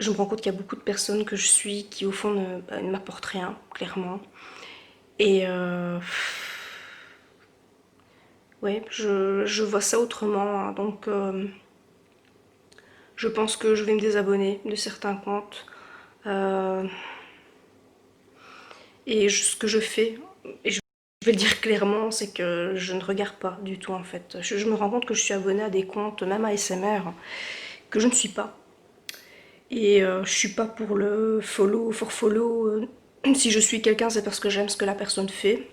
je me rends compte qu'il y a beaucoup de personnes que je suis qui au fond ne m'apportent rien, clairement. Et ouais, je vois ça autrement, hein. Donc je pense que je vais me désabonner de certains comptes. Et ce que je fais, et je vais le dire clairement, c'est que je ne regarde pas du tout en fait. Je me rends compte que je suis abonnée à des comptes, même ASMR, que je ne suis pas. Et je suis pas pour le follow, for follow. Si je suis quelqu'un, c'est parce que j'aime ce que la personne fait.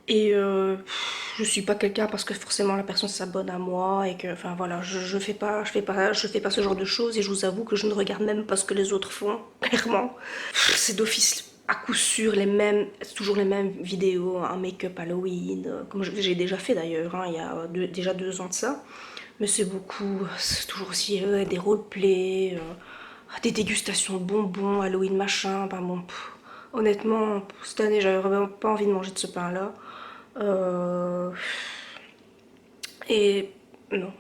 Et je suis pas quelqu'un parce que forcément la personne s'abonne à moi et que, enfin voilà, je fais pas ce genre de choses et je vous avoue que je ne regarde même pas ce que les autres font, clairement. C'est d'office à coup sûr toujours les mêmes vidéos, un make-up Halloween, comme j'ai déjà fait d'ailleurs, hein, il y a déjà 2 ans de ça. Mais c'est c'est toujours aussi des roleplays, des dégustations de bonbons, Halloween machin, enfin bon, honnêtement, cette année j'avais vraiment pas envie de manger de ce pain-là. Et non,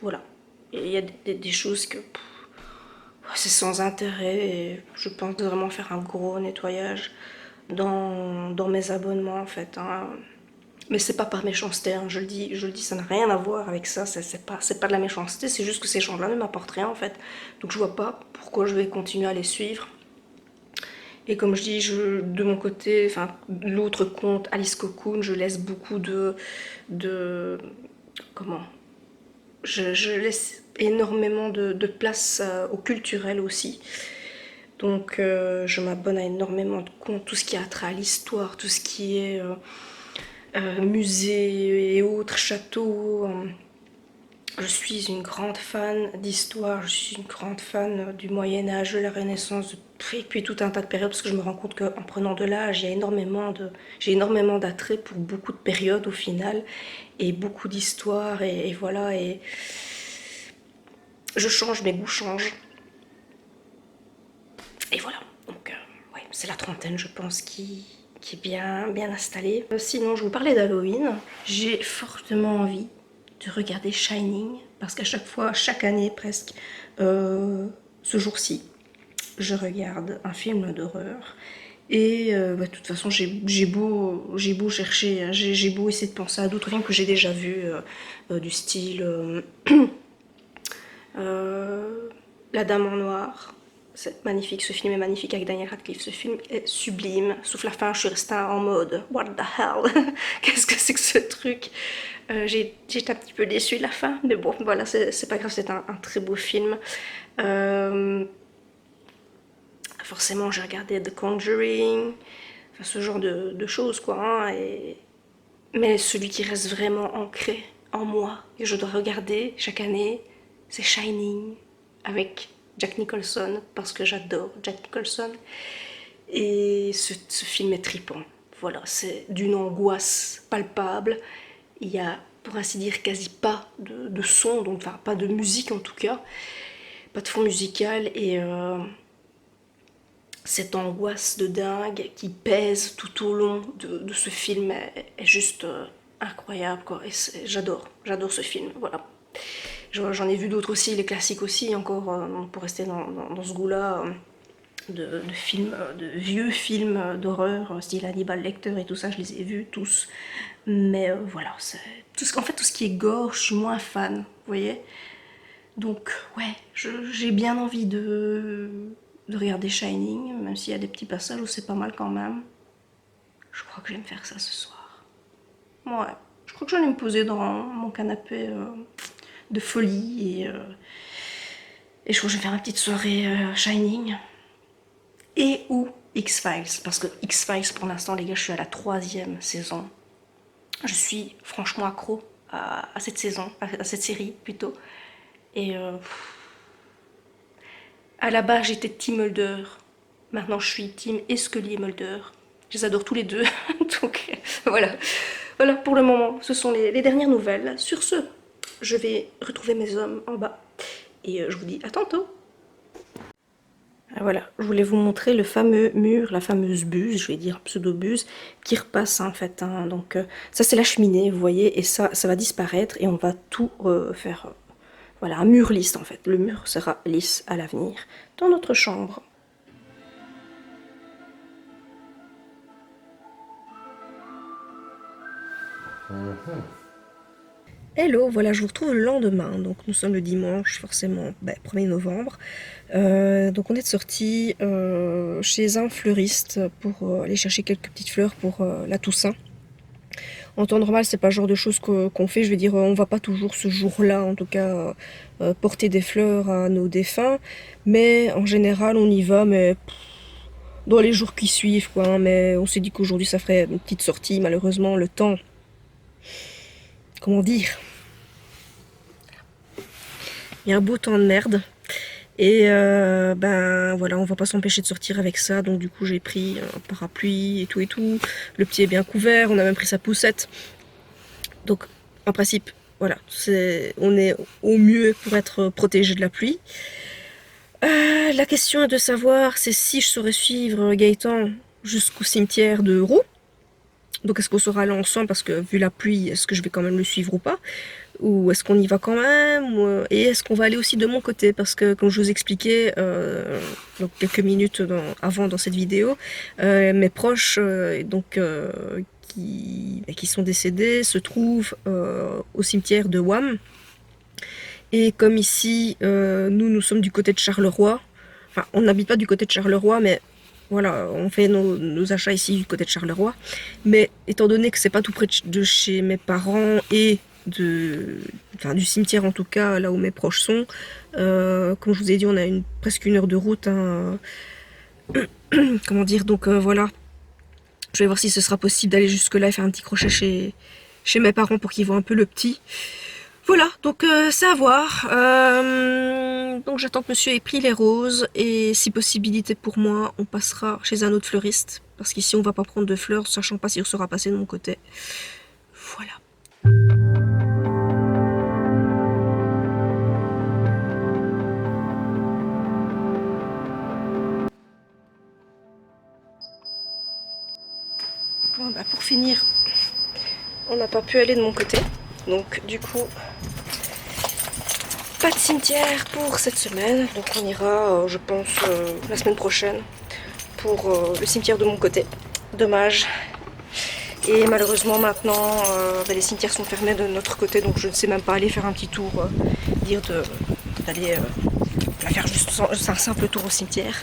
voilà. Il y a des choses que c'est sans intérêt et je pense vraiment faire un gros nettoyage dans mes abonnements en fait, hein. Mais c'est pas par méchanceté, hein, je le dis, ça n'a rien à voir avec ça, c'est pas de la méchanceté, c'est juste que ces gens-là ne m'apportent rien en fait. Donc je vois pas pourquoi je vais continuer à les suivre. Et comme je dis, de mon côté, enfin l'autre compte, Alice Cocoon, je laisse beaucoup de comment je laisse énormément de place au culturel aussi. Donc je m'abonne à énormément de comptes, tout ce qui a trait à l'histoire, tout ce qui est musée et autres, châteaux. Je suis une grande fan d'histoire, je suis une grande fan du Moyen-Âge, de la Renaissance, et puis tout un tas de périodes, parce que je me rends compte qu'en prenant de l'âge, j'ai énormément d'attrait pour beaucoup de périodes au final, et beaucoup d'histoires, et voilà, et je change, mes goûts changent. Et voilà, donc ouais, c'est la trentaine, je pense, qui est bien installée. Sinon, je vous parlais d'Halloween. J'ai fortement envie de regarder Shining, parce qu'à chaque fois, chaque année presque, ce jour-ci, je regarde un film d'horreur. Et de toute façon, j'ai beau chercher, hein, j'ai beau essayer de penser à d'autres films que j'ai déjà vus, du style La Dame en Noir. C'est magnifique, ce film est magnifique avec Daniel Radcliffe. Ce film est sublime. Sauf la fin, je suis restée en mode What the hell? Qu'est-ce que c'est que ce truc? J'étais un petit peu déçue de la fin, mais bon, voilà, c'est pas grave, c'est un très beau film. Forcément, j'ai regardé The Conjuring, enfin, ce genre de choses, quoi. Hein, mais celui qui reste vraiment ancré en moi, que je dois regarder chaque année, c'est Shining, avec Jack Nicholson, parce que j'adore Jack Nicholson. Et ce film est trippant. Voilà, c'est d'une angoisse palpable. Il y a, pour ainsi dire, quasi pas de son, donc enfin pas de musique en tout cas, pas de fond musical, et cette angoisse de dingue qui pèse tout au long de ce film est juste incroyable, quoi. Et j'adore ce film, voilà. J'en ai vu d'autres aussi, les classiques aussi, encore, pour rester dans ce goût-là, de films, de vieux films d'horreur, style Hannibal Lecter et tout ça, je les ai vus tous. Mais voilà, en fait, tout ce qui est gore, je suis moins fan, vous voyez. Donc, ouais, j'ai bien envie de regarder Shining, même s'il y a des petits passages où c'est pas mal quand même. Je crois que je vais me faire ça ce soir. Ouais, je crois que j'allais me poser dans mon canapé de folie et je crois que je vais faire une petite soirée Shining. Et ou X-Files, parce que X-Files pour l'instant les gars, je suis à la 3e saison. Je suis franchement accro à cette saison, à cette série plutôt. Et à la base j'étais Team Mulder, maintenant je suis Team Scully et Mulder. Je les adore tous les deux, donc voilà. Voilà pour le moment, ce sont les dernières nouvelles. Sur ce, je vais retrouver mes hommes en bas et je vous dis à tantôt. Voilà, je voulais vous montrer le fameux mur, la fameuse buse, je vais dire pseudo-buse, qui repasse en fait. Hein. Donc ça c'est la cheminée, vous voyez, et ça va disparaître et on va tout faire. Voilà, un mur lisse en fait. Le mur sera lisse à l'avenir dans notre chambre. Hello, voilà, je vous retrouve le lendemain, donc nous sommes le dimanche, forcément, 1er novembre. Donc on est sorti chez un fleuriste pour aller chercher quelques petites fleurs pour la Toussaint. En temps normal, c'est pas le genre de choses qu'on fait, je veux dire, on va pas toujours ce jour-là, en tout cas, porter des fleurs à nos défunts, mais en général on y va, mais dans les jours qui suivent, quoi, hein, mais on s'est dit qu'aujourd'hui ça ferait une petite sortie, malheureusement le temps, comment dire, il y a un beau temps de merde. Et ben voilà, on va pas s'empêcher de sortir avec ça, donc du coup j'ai pris un parapluie et tout. Le petit est bien couvert, on a même pris sa poussette. Donc en principe, voilà, on est au mieux pour être protégé de la pluie. La question est de savoir, c'est si je saurais suivre Gaëtan jusqu'au cimetière de Roux, Donc est-ce qu'on sera là ensemble parce que vu la pluie, est-ce que je vais quand même le suivre ou pas? Ou est-ce qu'on y va quand même? Et est-ce qu'on va aller aussi de mon côté? Parce que comme je vous expliquais donc quelques minutes avant dans cette vidéo, mes proches qui sont décédés se trouvent au cimetière de Wam. Et comme ici, nous sommes du côté de Charleroi, enfin on n'habite pas du côté de Charleroi, mais voilà, on fait nos achats ici du côté de Charleroi. Mais étant donné que c'est pas tout près de chez mes parents et du cimetière en tout cas, là où mes proches sont, comme je vous ai dit, on a presque 1 heure de route. Hein, comment dire, donc voilà. Je vais voir si ce sera possible d'aller jusque là et faire un petit crochet chez mes parents pour qu'ils voient un peu le petit. Voilà, donc c'est à voir. Donc j'attends que monsieur ait pris les roses et si possibilité pour moi, on passera chez un autre fleuriste. Parce qu'ici on va pas prendre de fleurs, sachant pas si on sera passé de mon côté. Voilà. Bon, bah pour finir, on n'a pas pu aller de mon côté. Donc du coup, pas de cimetière pour cette semaine. Donc on ira, je pense, la semaine prochaine pour le cimetière de mon côté. Dommage. Et malheureusement maintenant, les cimetières sont fermés de notre côté, donc je ne sais même pas aller faire un petit tour, d'aller faire juste un simple tour au cimetière.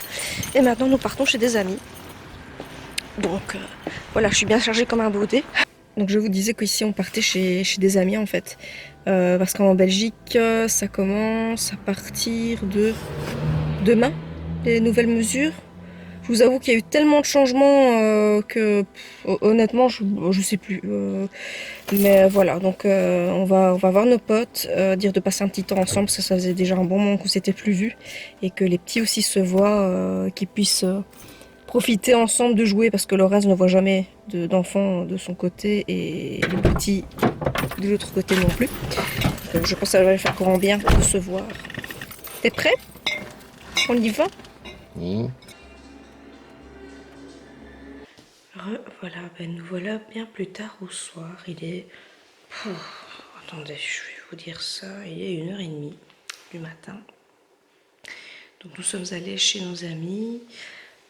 Et maintenant nous partons chez des amis. Donc voilà, je suis bien chargée comme un baudet. Donc je vous disais qu'ici on partait chez des amis en fait. Parce qu'en Belgique, ça commence à partir de demain, les nouvelles mesures. Je vous avoue qu'il y a eu tellement de changements que honnêtement je sais plus. Mais voilà, donc on va voir nos potes, dire de passer un petit temps ensemble parce que ça faisait déjà un bon moment qu'on s'était plus vus et que les petits aussi se voient, qu'ils puissent profiter ensemble de jouer parce que Lorenz ne voit jamais d'enfants de son côté et les petits de l'autre côté non plus. Donc, je pense que ça va lui faire grand bien de se voir. T'es prêt? On y va? Voilà, ben nous voilà bien plus tard au soir. Il est... attendez, je vais vous dire ça. Il est 1h30 du matin. Donc nous sommes allés chez nos amis.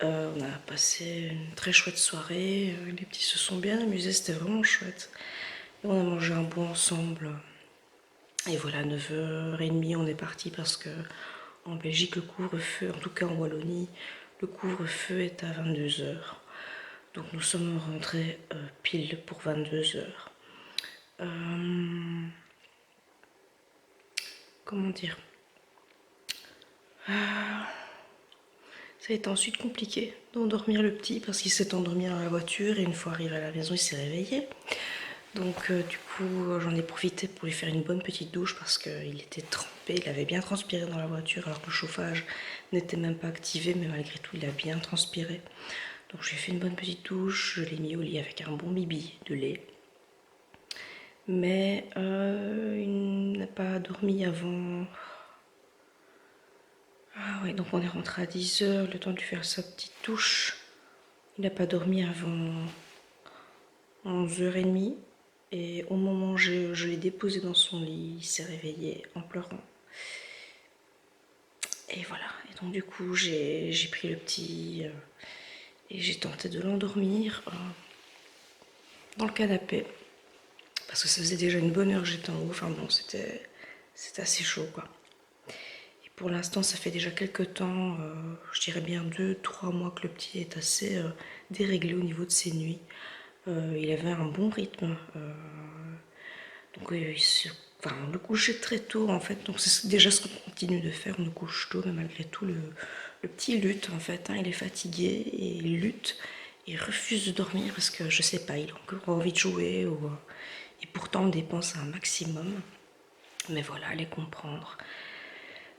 On a passé une très chouette soirée. Les petits se sont bien amusés, c'était vraiment chouette. Et on a mangé un bout ensemble. Et voilà, 9h30 on est parti parce que en Belgique le couvre-feu, en tout cas en Wallonie, le couvre-feu est à 22h. Donc nous sommes rentrés pile pour 22h. Comment dire, ça a été ensuite compliqué d'endormir le petit parce qu'il s'est endormi dans la voiture et une fois arrivé à la maison il s'est réveillé. Donc du coup j'en ai profité pour lui faire une bonne petite douche parce qu'il était trempé, il avait bien transpiré dans la voiture alors que le chauffage n'était même pas activé, mais malgré tout il a bien transpiré. Donc je lui ai fait une bonne petite douche, je l'ai mis au lit avec un bon bibi de lait. Mais il n'a pas dormi avant... Ah ouais, donc on est rentré à 10h, le temps de lui faire sa petite douche. Il n'a pas dormi avant 11h30. Et au moment où je l'ai déposé dans son lit, il s'est réveillé en pleurant. Et voilà, et donc du coup j'ai pris le petit et j'ai tenté de l'endormir dans le canapé. Parce que ça faisait déjà une bonne heure que j'étais en haut, enfin bon, c'était assez chaud quoi. Et pour l'instant, ça fait déjà quelques temps, je dirais bien 2-3 mois que le petit est assez déréglé au niveau de ses nuits. Il avait un bon rythme, donc on le couchait très tôt en fait, donc c'est déjà ce qu'on continue de faire, on le couche tôt, mais malgré tout, le petit lutte en fait, hein, il est fatigué et il lutte. Il refuse de dormir parce que je sais pas, il a encore envie de jouer et pourtant on dépense un maximum. Mais voilà, allez comprendre.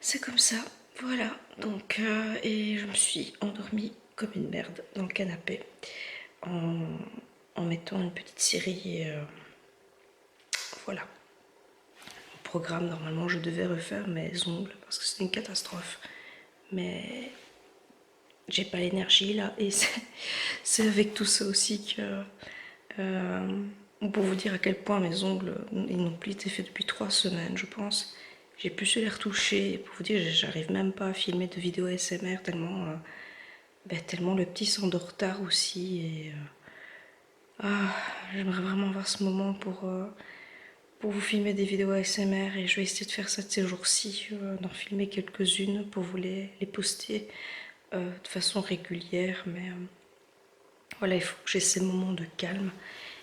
C'est comme ça, voilà. Donc, et je me suis endormie comme une merde dans le canapé en mettant une petite série et voilà. Au programme, normalement, je devais refaire mes ongles parce que c'est une catastrophe. Mais j'ai pas l'énergie là et c'est avec tout ça aussi que Pour vous dire à quel point mes ongles, ils n'ont plus été faits depuis 3 semaines, je pense. J'ai pu se les retoucher. Pour vous dire, j'arrive même pas à filmer de vidéos ASMR tellement, tellement le petit s'endort tard aussi. Et j'aimerais vraiment avoir ce moment pour vous filmer des vidéos ASMR et je vais essayer de faire ça de ces jours-ci, d'en filmer quelques-unes pour vous les poster de façon régulière. Mais voilà, il faut que j'ai ces moments de calme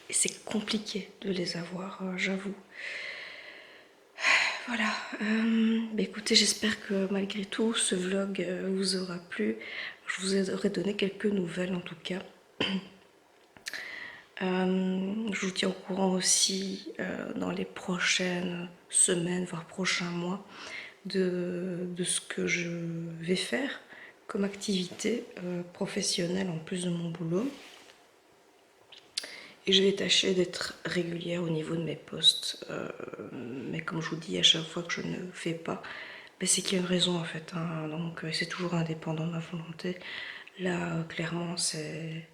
et c'est compliqué de les avoir, j'avoue. Voilà, écoutez, j'espère que malgré tout ce vlog vous aura plu. Je vous aurais donné quelques nouvelles en tout cas. Je vous tiens au courant aussi dans les prochaines semaines, voire prochains mois, de ce que je vais faire comme activité professionnelle en plus de mon boulot. Et je vais tâcher d'être régulière au niveau de mes posts. Mais comme je vous dis, à chaque fois que je ne fais pas, c'est qu'il y a une raison en fait. Hein. Donc c'est toujours indépendant de ma volonté. Là, clairement, c'est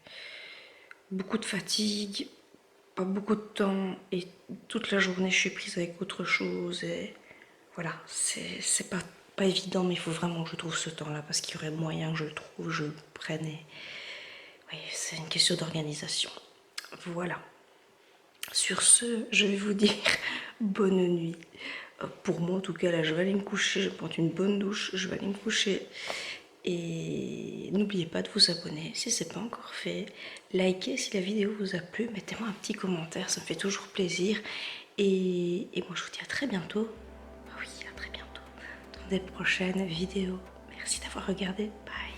beaucoup de fatigue, pas beaucoup de temps. Et toute la journée, je suis prise avec autre chose. Et voilà, c'est pas évident, mais il faut vraiment que je trouve ce temps-là. Parce qu'il y aurait moyen que je le trouve, je le prenne. Et oui, c'est une question d'organisation. Voilà. Sur ce, je vais vous dire bonne nuit. Pour moi, en tout cas, là, je vais aller me coucher. Je vais prendre une bonne douche. Je vais aller me coucher. Et n'oubliez pas de vous abonner si ce n'est pas encore fait. Likez si la vidéo vous a plu. Mettez-moi un petit commentaire. Ça me fait toujours plaisir. Et moi, je vous dis à très bientôt. Ah oui, à très bientôt. Dans des prochaines vidéos. Merci d'avoir regardé. Bye.